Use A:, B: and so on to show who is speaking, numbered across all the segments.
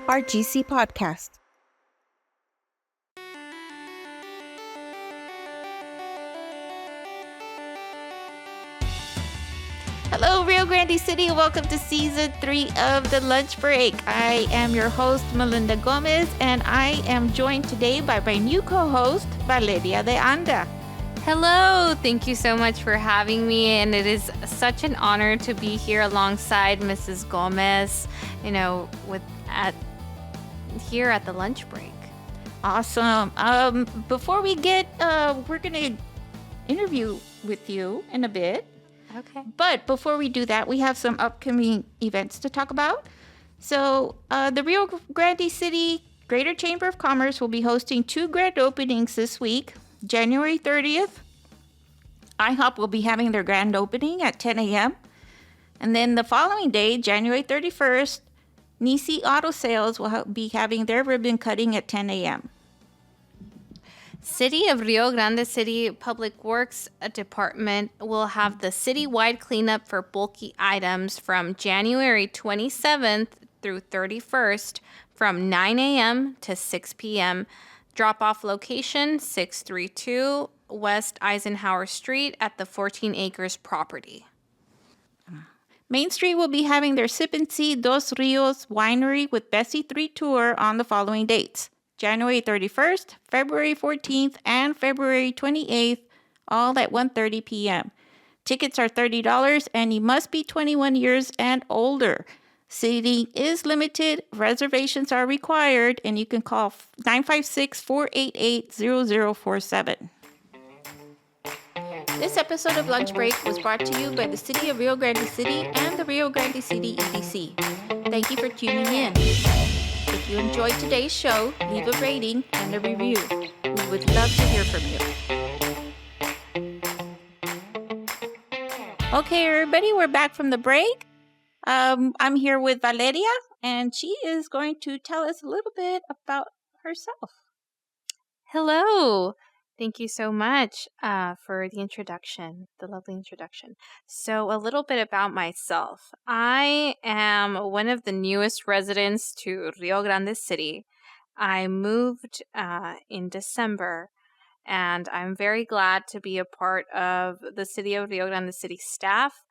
A: RGC Podcast. Hello, Rio Grande City. Welcome to Season 3 of The Lunch Break. I am your host, Melinda Gomez, and I am joined today by my new co-host, Valeria de Anda.
B: Hello, thank you so much for having me, and it is such an honor to be here alongside Mrs. Gomez, here at the lunch break.
A: Awesome. Before we get, we're going to interview with you in a bit.
B: Okay.
A: But before we do that, we have some upcoming events to talk about. So the Rio Grande City Greater Chamber of Commerce will be hosting 2 grand openings this week. January 30th, IHOP will be having their grand opening at 10 a.m. And then the following day, January 31st, Nisi Auto Sales will be having their ribbon cutting at 10 a.m.
B: City of Rio Grande City Public Works Department will have the citywide cleanup for bulky items from January 27th through 31st from 9 a.m. to 6 p.m. Drop-off location 632 West Eisenhower Street at the 14 Acres property.
A: Main Street will be having their Sip and See Dos Rios Winery with Bessie 3 tour on the following dates. January 31st, February 14th, and February 28th, all at 1:30 p.m. Tickets are $30 and you must be 21 years and older. Seating is limited, reservations are required, and you can call 956-488-0047. This episode of Lunch Break was brought to you by the City of Rio Grande City and the Rio Grande City EDC. Thank you for tuning in. If you enjoyed today's show, leave a rating and a review. We would love to hear from you. Okay, everybody, we're back from the break. I'm here with Valeria, and she is going to tell us a little bit about herself.
B: Hello. Thank you so much for the introduction, the lovely introduction. So a little bit about myself. I am one of the newest residents to Rio Grande City. I moved in December, and I'm very glad to be a part of the City of Rio Grande City staff.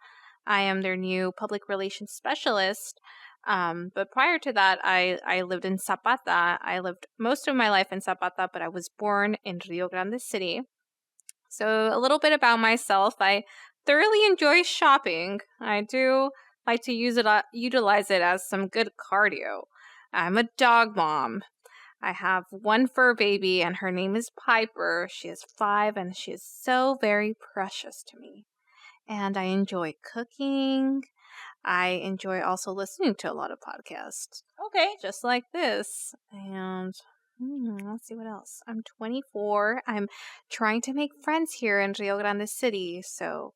B: I am their new public relations specialist. But prior to that, I lived in Zapata. I lived most of my life in Zapata, but I was born in Rio Grande City. So a little bit about myself. I thoroughly enjoy shopping. I do like to utilize it as some good cardio. I'm a dog mom. I have one fur baby, and her name is Piper. She is 5, and she is so very precious to me. And I enjoy cooking. I enjoy also listening to a lot of podcasts.
A: Okay.
B: Just like this. And let's see what else. I'm 24. I'm trying to make friends here in Rio Grande City. So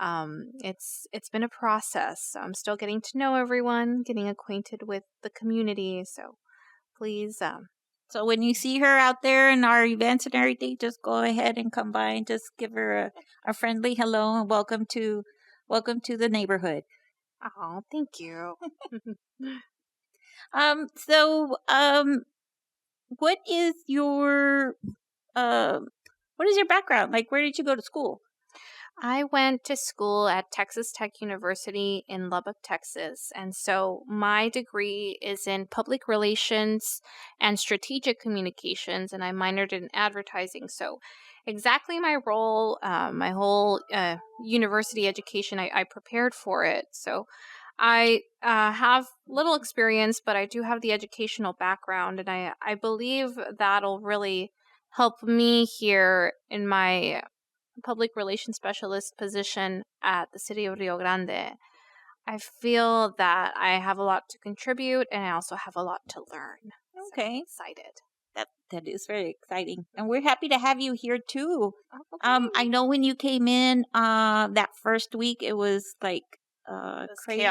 B: it's been a process. I'm still getting to know everyone, getting acquainted with the community. So please.
A: So when you see her out there in our events and everything, just go ahead and come by and just give her a friendly hello and welcome to the neighborhood.
B: Oh, thank you.
A: What is your background? Like, where did you go to school?
B: I went to school at Texas Tech University in Lubbock, Texas. And so my degree is in public relations and strategic communications, and I minored in advertising. So exactly my role, my whole university education, I prepared for it. So I have little experience, but I do have the educational background, and I believe that'll really help me here in my public relations specialist position at the City of Rio Grande. I feel that I have a lot to contribute, and I also have a lot to learn.
A: Okay.
B: So I'm excited.
A: That is very exciting. And we're happy to have you here too.
B: Okay.
A: I know when you came in that first week, it was like crazy.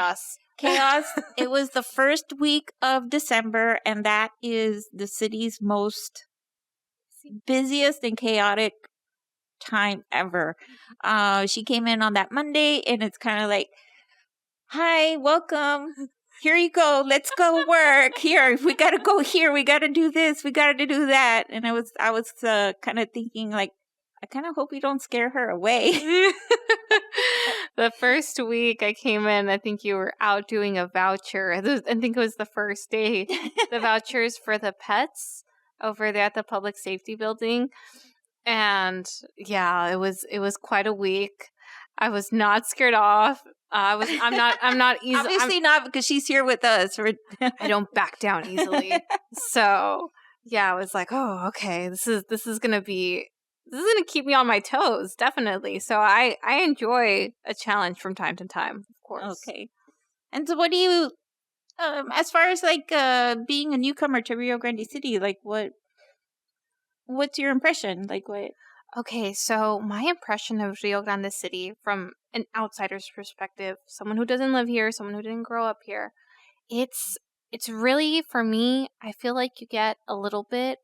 B: Chaos.
A: It was the first week of December, and that is the city's most busiest and chaotic time ever. She came in on that Monday, and it's kind of like, hi, welcome. here you go. Let's go work. Here, we got to go here. We got to do this. We got to do that. And I was kind of thinking like, I kind of hope we don't scare her away.
B: The first week I came in, I think you were out doing a voucher. I think it was the first day. The vouchers for the pets over there at the public safety building. And yeah, it was quite a week. I was not scared off. I'm not easy.
A: Obviously not, because she's here with us.
B: I don't back down easily. So yeah, I was like, oh, okay, this is gonna keep me on my toes, definitely. So I enjoy a challenge from time to time, of course.
A: Okay. And so what do you, as far as like being a newcomer to Rio Grande City, like what's your impression? Like what?
B: Okay, so my impression of Rio Grande City from an outsider's perspective, someone who doesn't live here, someone who didn't grow up here, it's really, for me, I feel like you get a little bit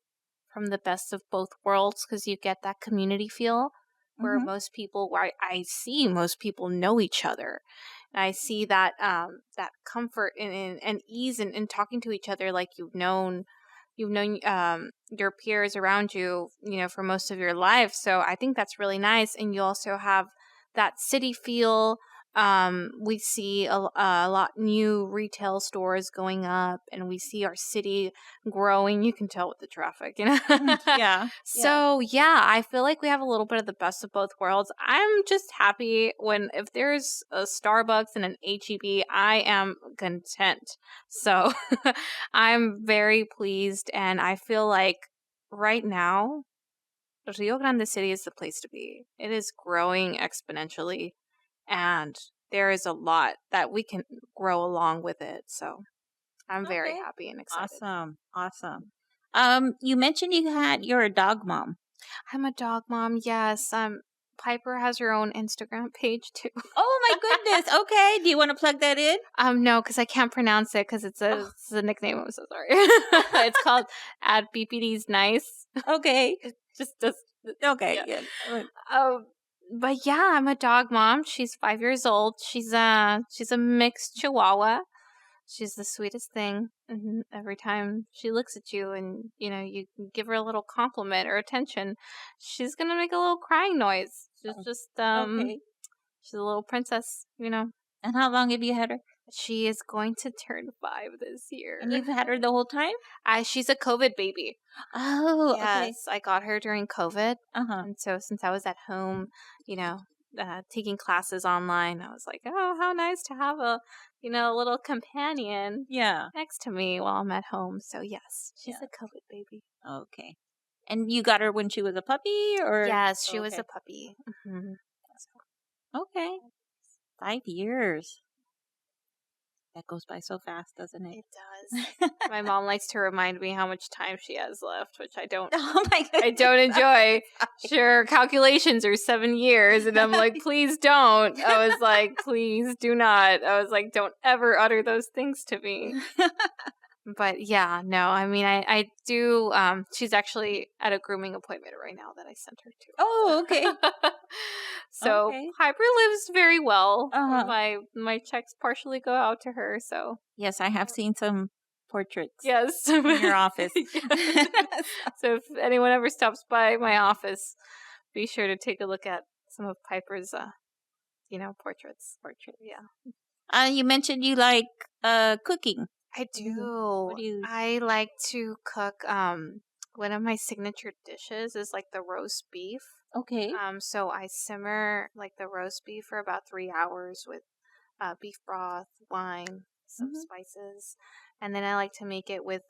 B: from the best of both worlds, because you get that community feel where I see most people know each other. And I see that that comfort and ease in talking to each other like you've known your peers around you, for most of your life. So I think that's really nice. And you also have that city feel. We see a lot new retail stores going up, and we see our city growing. You can tell with the traffic,
A: Yeah.
B: So yeah, I feel like we have a little bit of the best of both worlds. I'm just happy if there's a Starbucks and an HEB, I am content. So I'm very pleased, and I feel like right now Rio Grande City is the place to be. It is growing exponentially, and there is a lot that we can grow along with it. So I'm very happy and excited.
A: Awesome. You mentioned you're a dog mom.
B: I'm a dog mom. Yes. Piper has her own Instagram page too.
A: Oh my goodness. Okay. Do you want to plug that in?
B: No, because I can't pronounce it because it's a nickname. I'm so sorry. It's called @BPD's Nice.
A: Okay.
B: Just
A: okay.
B: Yeah. But yeah, I'm a dog mom. She's 5 years old. She's a mixed Chihuahua. She's the sweetest thing. And every time she looks at you and, you give her a little compliment or attention, she's going to make a little crying noise. She's just, she's a little princess,
A: And how long have you had her?
B: She is going to turn 5 this year.
A: And you've had her the whole time?
B: She's a COVID baby.
A: Oh,
B: yes.
A: Okay.
B: I got her during COVID.
A: Uh-huh.
B: And so since I was at home, taking classes online, I was like, oh, how nice to have a little companion next to me while I'm at home. So yes, she's a COVID baby.
A: Okay. And you got her when she was a puppy, or?
B: Yes, she was a puppy. Mm-hmm.
A: Okay. 5 years. That goes by so fast, doesn't it?
B: It does. My mom likes to remind me how much time she has left, which I don't.
A: Oh my goodness.
B: I don't enjoy. Sure, calculations are 7 years, and I'm like, please don't. I was like, please do not. I was like, don't ever utter those things to me. But yeah, no, I mean, I do. She's actually at a grooming appointment right now that I sent her to.
A: Oh, okay.
B: So Piper lives very well.
A: Uh-huh.
B: My checks partially go out to her. So
A: yes, I have seen some portraits.
B: Yes,
A: in your office.
B: So if anyone ever stops by my office, be sure to take a look at some of Piper's, portraits.
A: Yeah. You mentioned you like cooking.
B: I do.
A: What do you?
B: I like to cook. One of my signature dishes is like the roast beef.
A: Okay.
B: So I simmer like the roast beef for about 3 hours with beef broth, wine, some spices, and then I like to make it with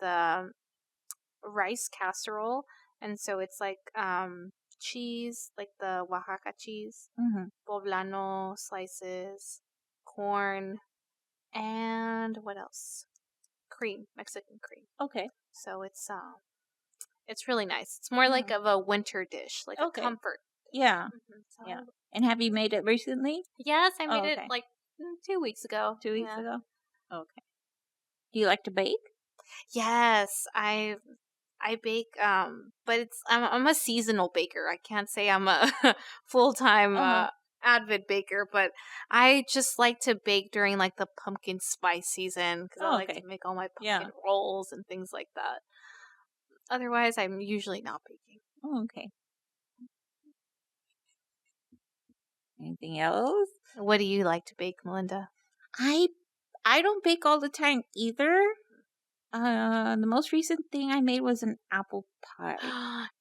B: rice casserole. And so it's like cheese, like the Oaxaca cheese, poblano slices, corn, and what else? Cream, Mexican cream.
A: Okay.
B: So it's really nice. It's more like of a winter dish, like a comfort.
A: Yeah. Yeah. And have you made it recently?
B: Yes, I made it like 2 weeks ago.
A: 2 weeks ago? Okay. Do you like to bake?
B: Yes, I bake, but I'm a seasonal baker. I can't say I'm a full-time avid baker, but I just like to bake during like the pumpkin spice season because I
A: Oh,
B: like to
A: okay.
B: make all my
A: Yeah.
B: pumpkin rolls and things like that. Otherwise, I'm usually not baking.
A: Oh, okay. Anything else?
B: What do you like to bake, Melinda?
A: I I don't bake all the time either. The most recent thing I made was an apple pie.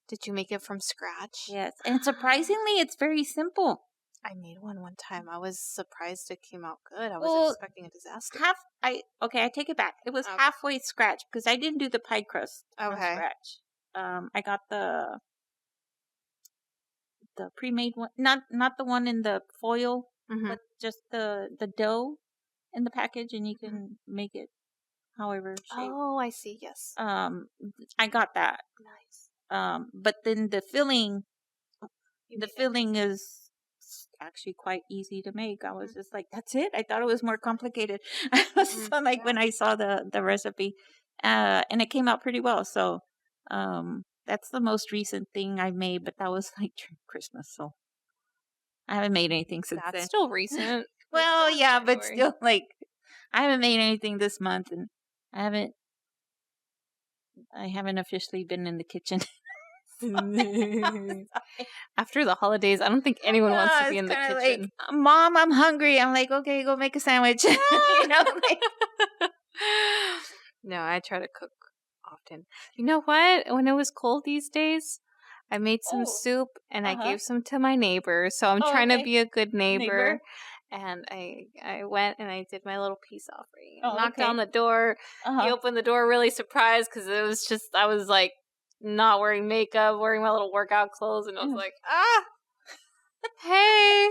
B: Did you make it from scratch?
A: Yes, and surprisingly, it's very simple.
B: I made one time. I was surprised it came out good. I was
A: Well,
B: expecting a disaster.
A: I take it back. It was
B: Okay.
A: halfway scratch because I didn't do the pie crust from
B: Okay.
A: scratch. I got the pre-made one, not the one in the foil,
B: Mm-hmm.
A: but just the dough in the package, and you can make it however shape.
B: Oh, I see. Yes.
A: I got that.
B: Nice.
A: But then the filling
B: You
A: the
B: made it.
A: filling is actually quite easy to make. I was just like, that's it. I thought it was more complicated. I was so like when I saw the recipe, and it came out pretty well. So, that's the most recent thing I made, but that was like during Christmas. So I haven't made anything since
B: That's
A: then.
B: still recent.
A: Well, yeah, but
B: January.
A: still, like, I haven't made anything this month, and I haven't officially been in the kitchen.
B: After the holidays, I don't think anyone wants to be
A: It's
B: in the
A: kinda
B: kitchen.
A: like, Mom, I'm hungry. I'm like, okay, go make a sandwich. You know, like,
B: No, I try to cook often. You know what? When it was cold these days, I made some
A: oh,
B: soup and I
A: uh-huh.
B: gave some to my neighbor. So I'm
A: Oh,
B: trying to
A: okay.
B: be a good neighbor.
A: Neighbor.
B: And I went and I did my little peace offering.
A: Oh,
B: Knocked
A: okay.
B: on the door. He
A: Uh-huh.
B: opened the door really surprised because it was just, I was like not wearing makeup, wearing my little workout clothes. And I was like, hey.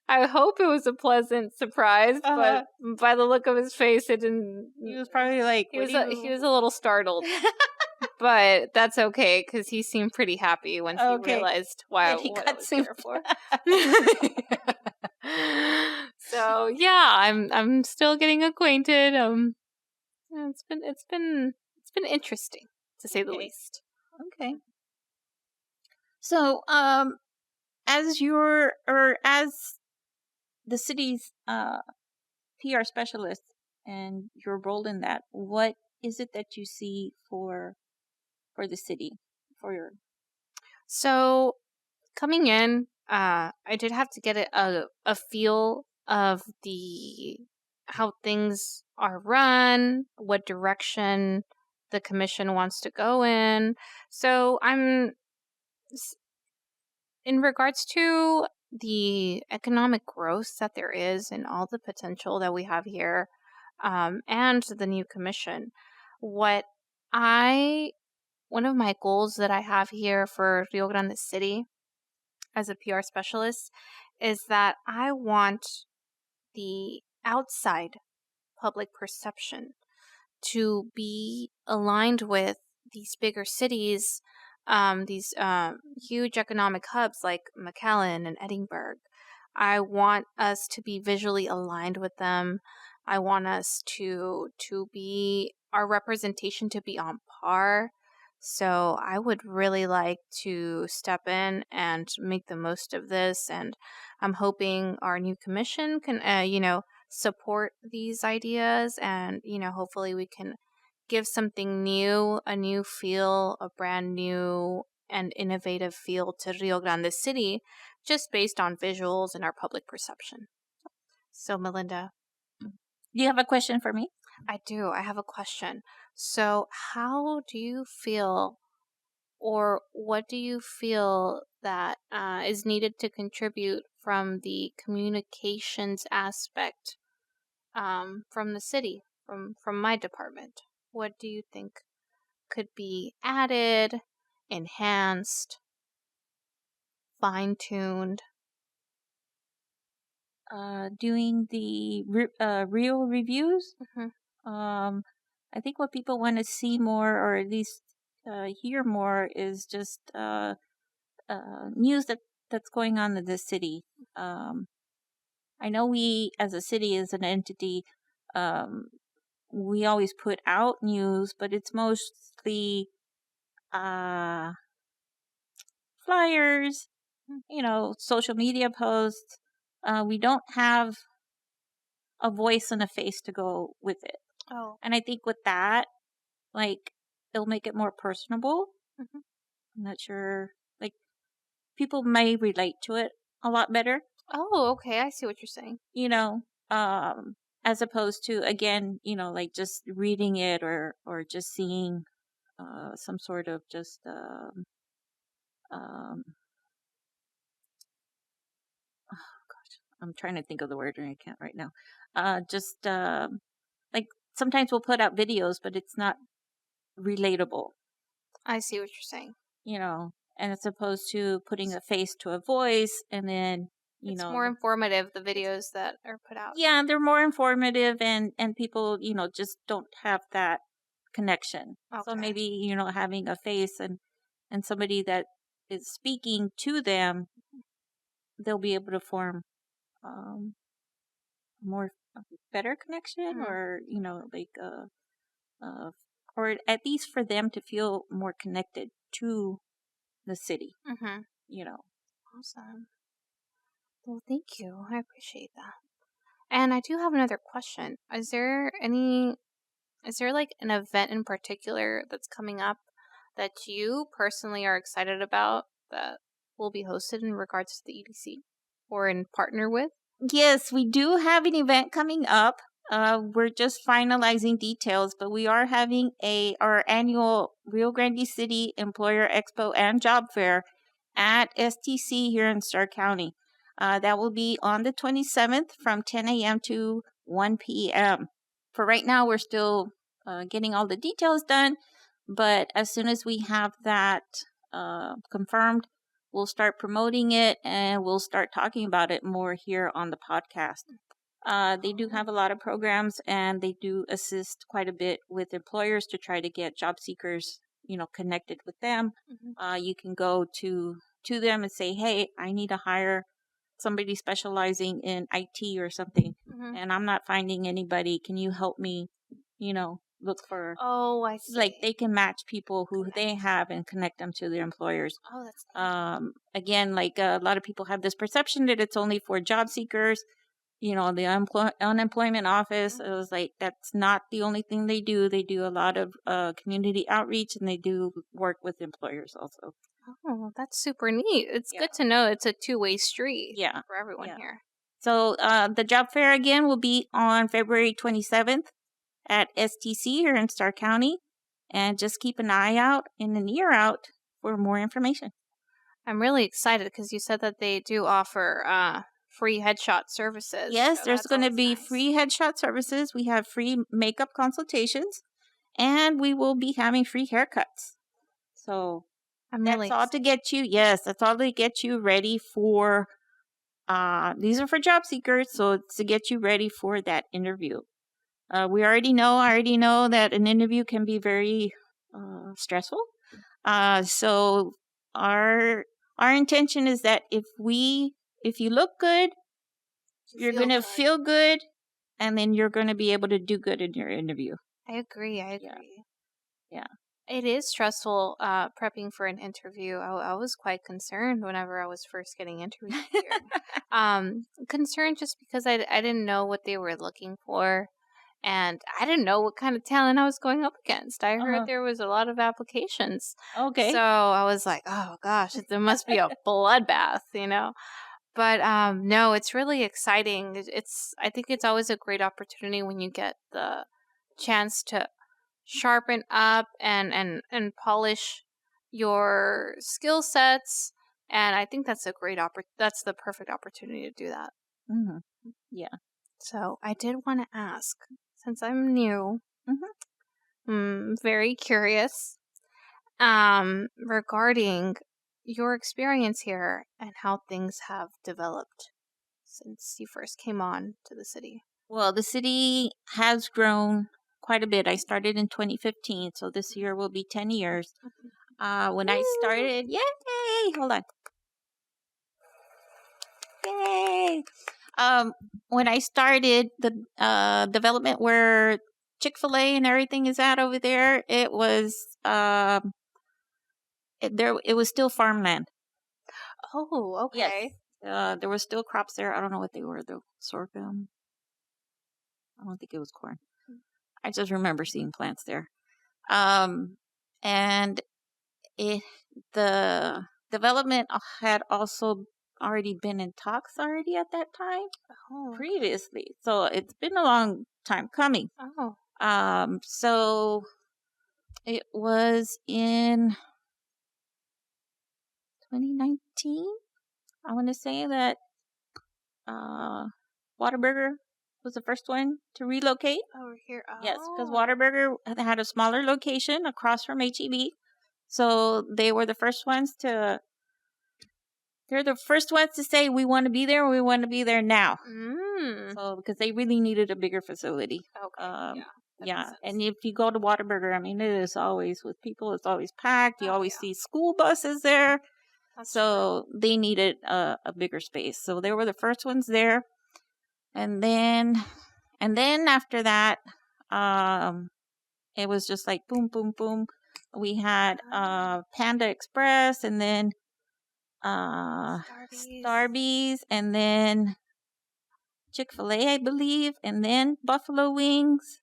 B: I hope it was a pleasant surprise, but by the look of his face, it didn't.
A: He was probably like,
B: He was a little startled, but that's okay because he seemed pretty happy when he realized what I was there for. So yeah, I'm still getting acquainted. It's been interesting to say the least.
A: Okay. So, as the city's PR specialist and your role in that, what is it that you see for the city for your?
B: So coming in, I did have to get a feel of the how things are run, what direction the commission wants to go in. So in regards to the economic growth that there is and all the potential that we have here, and the new commission, what I one of my goals that I have here for Rio Grande City as a PR specialist is that I want the outside public perception to be aligned with these bigger cities, these huge economic hubs like McAllen and Edinburgh. I want us to be visually aligned with them. I want us to be our representation to be on par. So I would really like to step in and make the most of this, and I'm hoping our new commission can, support these ideas, and hopefully we can give something new, a new feel, a brand new and innovative feel to Rio Grande City, just based on visuals and our public perception. So, Melinda,
A: Do you have a question for me?
B: I do. I have a question. So, how do you feel, or what do you feel that is needed to contribute from the communications aspect, from the city, from my department? What do you think could be added, enhanced, fine-tuned?
A: Doing the real reviews.
B: Mm-hmm.
A: I think what people want to see more, or at least hear more, is just news that's going on in the city. I know we, as a city, as an entity, um, we always put out news, but it's mostly flyers, social media posts. We don't have a voice and a face to go with it.
B: Oh.
A: And I think with that, like, it'll make it more personable.
B: Mhm.
A: I'm not sure. Like, people may relate to it a lot better,
B: Oh, okay. I see what you're saying.
A: you know, as opposed to, again, like just reading it or just seeing some sort of just um, I'm trying to think of the word and I can't right now. Just like sometimes we'll put out videos, but it's not relatable,
B: I see what you're saying.
A: and it's opposed to putting a face to a voice and then,
B: It's more informative, the videos that are put out.
A: yeah, they're more informative and people, just don't have that connection. So
B: Okay.
A: maybe, having a face and somebody that is speaking to them, they'll be able to form um more better connection
B: Mhm.
A: or, like uh or at least for them to feel more connected to the city,
B: Mhm.
A: you know.
B: Awesome. Well, thank you. I appreciate that. And I do have another question. Is there like an event in particular that's coming up that you personally are excited about that will be hosted in regards to the EDC or in partner with?
A: Yes, we do have an event coming up. We're just finalizing details, but we are having our annual Rio Grande City Employer Expo and Job Fair at STC here in Starr County. That will be on the 27th from 10 a.m. to 1 p.m. For right now, we're still getting all the details done, but as soon as we have that confirmed, we'll start promoting it and we'll start talking about it more here on the podcast. They do have a lot of programs and they do assist quite a bit with employers to try to get job seekers, connected with them.
B: Mhm.
A: You can go to them and say, "Hey, I need to hire somebody specializing in IT or something,
B: Mhm.
A: and I'm not finding anybody. Can you help me, look for."
B: Oh, I
A: Like
B: see.
A: they can match people who they
B: Connect.
A: have and connect them to their employers.
B: Oh, that's neat.
A: Again, like a lot of people have this perception that it's only for job seekers. The unemployment office, it was like that's not the only thing they do. They do a lot of community outreach and they do work with employers also.
B: Oh, that's super neat. It's
A: Yeah.
B: good to know it's a two-way street
A: Yeah.
B: for everyone
A: Yeah.
B: here.
A: So the job fair again will be on February 27th at STC here in Starr County. And just keep an eye out and an ear out for more information.
B: I'm really excited because you said that they do offer free headshot services.
A: Yes,
B: So
A: there's
B: that's
A: going to
B: always
A: be
B: nice.
A: free headshot services. We have free makeup consultations, and we will be having free haircuts. So
B: I'm really
A: that's all to
B: excited.
A: get you. Yes, that's all to get you ready for. These are for job seekers, so it's to get you ready for that interview. We already know. I already know that an interview can be very stressful. So our intention is that if you look good,
B: You
A: you're
B: feel
A: gonna
B: good.
A: feel good, and then you're gonna be able to do good in your interview.
B: I agree. I
A: Yeah,
B: agree.
A: yeah.
B: It is stressful prepping for an interview. I was quite concerned whenever I was first getting interviewed here. Concerned just because I didn't know what they were looking for. And I didn't know what kind of talent I was going up against. I heard
A: Uh-huh.
B: there was a lot of applications. So
A: Okay.
B: I was like, oh gosh, there must be a bloodbath, But no, it's really exciting. I think it's always a great opportunity when you get the chance to sharpen up and polish your skill sets. And I think that's the perfect opportunity to do that.
A: Hmm. Yeah.
B: So I did want to ask, since I'm new,
A: Hmm.
B: very curious, regarding your experience here and how things have developed since you first came on to the city.
A: Well, the city has grown quite a bit. I started in 2015, so this year will be 10 years. When I
B: Woo!
A: started, yay! Hold on, yay! When I started the development where Chick-fil-A and everything is at over there, it was it was still farmland.
B: Oh,
A: Yes.
B: okay.
A: There were still crops there. I don't know what they were though. Sorghum. I don't think it was corn. I just remember seeing plants there. And the development had also already been in talks already at that time previously. So it's been a long time coming. So it was in 2019. I want to say that Whataburger was the first one to relocate.
B: Over here.
A: Yes, because Whataburger had a smaller location across from HEB. So they were the first ones to. They're the first ones to say we want to be there. We want to be there now. So because they really needed a bigger facility.
B: Okay.
A: Yeah. And if you go to Whataburger, I mean, it is always with people. It's always packed. You always see school buses there. So they needed a bigger space. So they were the first ones there. And then after that, it was just like boom, boom, boom. We had Panda Express, and then Starbucks, and then Chick-fil-A, I believe, and then Buffalo Wings.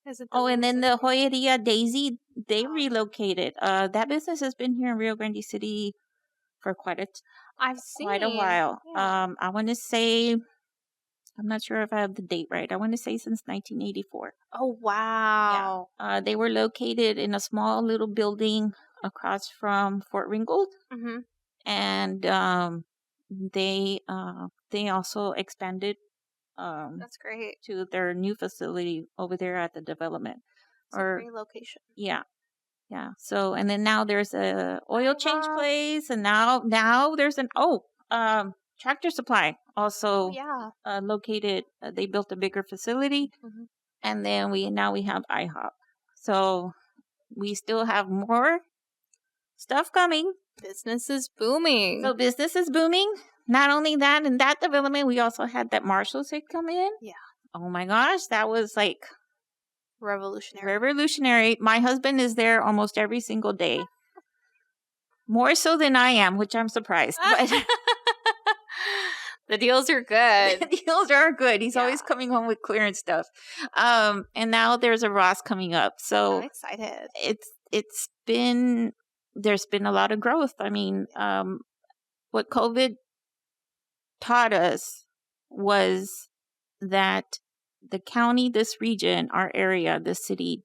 A: And then the Joyeria Daisy, they relocated. That business has been here in Rio Grande City for quite a while.
B: Yeah.
A: I want to say, I'm not sure if I have the date right. I want to say since 1984.
B: Oh, wow.
A: Yeah. They were located in a small little building across from Fort Ringgold.
B: Mm-hmm.
A: And they also expanded
B: That's great.
A: to their new facility over there at the development.
B: It's a great location.
A: Yeah. So, and then now there's a oil change place, and now there's an Tractor Supply also located. They built a bigger facility, and then we have IHOP. So we still have more stuff coming.
B: Business is booming.
A: So business is booming. Not only that, in that development, we also had that Marshalls had come in.
B: Yeah.
A: Oh my gosh, that was like
B: revolutionary.
A: My husband is there almost every single day. More so than I am, which I'm surprised. But
B: the deals are good.
A: The deals are good. He's always coming home with clearance stuff. And now there's a Ross coming up. So
B: I'm excited.
A: There's been a lot of growth. I mean, what COVID taught us was that the county, this region, our area, this city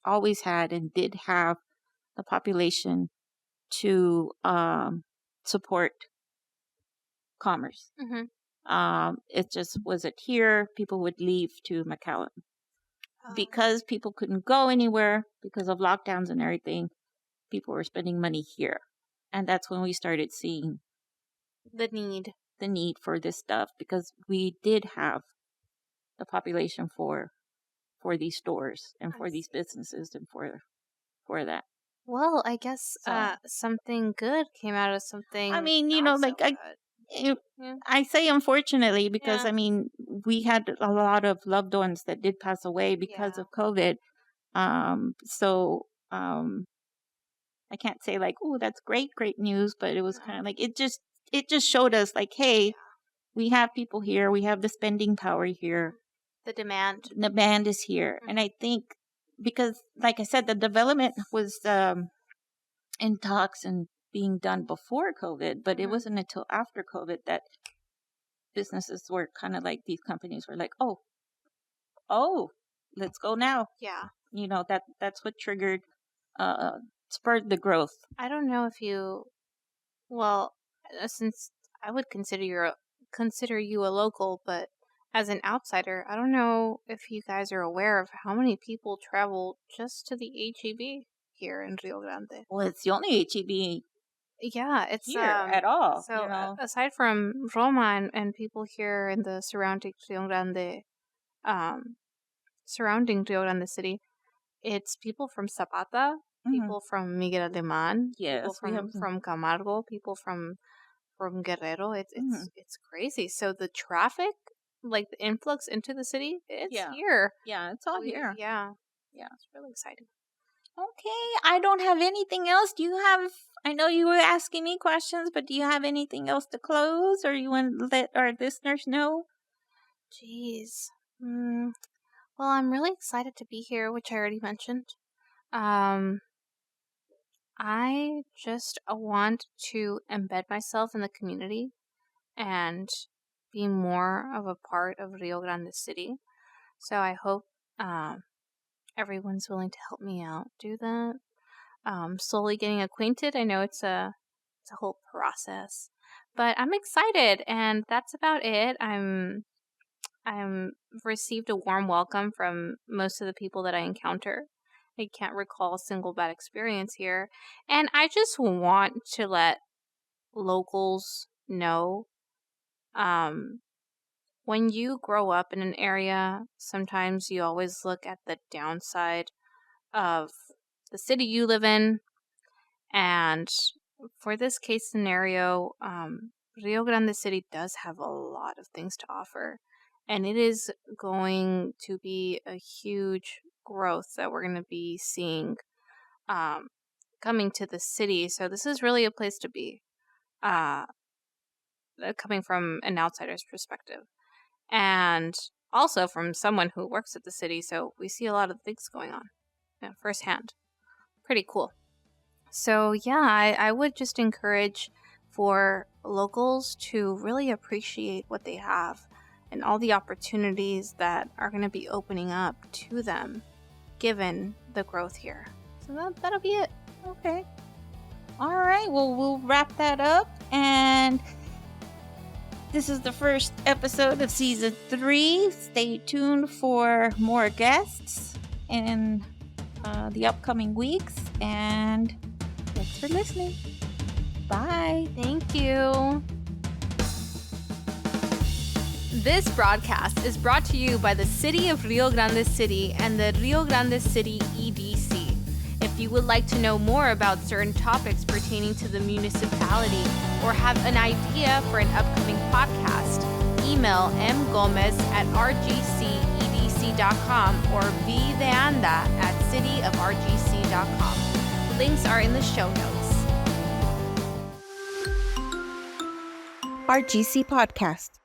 A: always had the population to support commerce. It just wasn't here. People would leave to McAllen because people couldn't go anywhere because of lockdowns and everything. People were spending money here, and that's when we started seeing
B: the need
A: for this stuff, because we did have the population for these stores and for these businesses and for that.
B: Well, I guess something good came out of something.
A: I mean, I say unfortunately because I mean, we had a lot of loved ones that did pass away because of COVID. So I can't say like, oh, that's great news, but it was kind of like it just showed us like, hey, we have people here, we have the spending power here.
B: The demand
A: is here. And I think because, like I said, the development was in talks and being done before COVID, but it wasn't until after COVID that businesses were kind of like, these companies were like, oh, let's go now.
B: Yeah.
A: That's what spurred the growth.
B: I don't know if since I would consider you a local, but as an outsider, I don't know if you guys are aware of how many people travel just to the HEB here in Rio Grande.
A: Well, it's the only HEB.
B: Yeah, it's
A: here at all.
B: So aside from Roma and people here in the surrounding Rio Grande City, it's people from Zapata, people from Miguel Alemán, people from Camargo, people from Guerrero. It's crazy. So the traffic, like the influx into the city, it's here.
A: Yeah, it's all here.
B: Yeah, it's really exciting.
A: Okay, I don't have anything else. Do you have I know you were asking me questions, but do you have anything else to close, or you want to let our listeners know?
B: Jeez. Well, I'm really excited to be here, which I already mentioned. Um, I just want to embed myself in the community and be more of a part of Rio Grande City. So I hope everyone's willing to help me out do that. Slowly getting acquainted. I know it's a whole process, but I'm excited, and that's about it. I'm received a warm welcome from most of the people that I encounter. I can't recall a single bad experience here, and I just want to let locals know. Um, when you grow up in an area, sometimes you always look at the downside of the city you live in. And for this case scenario, Rio Grande City does have a lot of things to offer. And it is going to be a huge growth that we're going to be seeing um, coming to the city. So this is really a place to be, uh, coming from an outsider's perspective. And also from someone who works at the city. So we see a lot of things going on firsthand. Pretty cool. So, yeah, I would just encourage for locals to really appreciate what they have and all the opportunities that are going to be opening up to them given the growth here. So, that'll be it.
A: Okay. All right. Well, we'll wrap that up. And this is the first episode of season 3. Stay tuned for more guests in the upcoming weeks. And thanks for listening. Bye.
B: Thank you. This broadcast is brought to you by the City of Rio Grande City and the Rio Grande City EDC. If you would like to know more about certain topics pertaining to the municipality or have an idea for an upcoming podcast, email mgomez@rgc-tv.com or vdeanda@cityofrgc.com. Links are in the show notes.
A: RGC Podcast.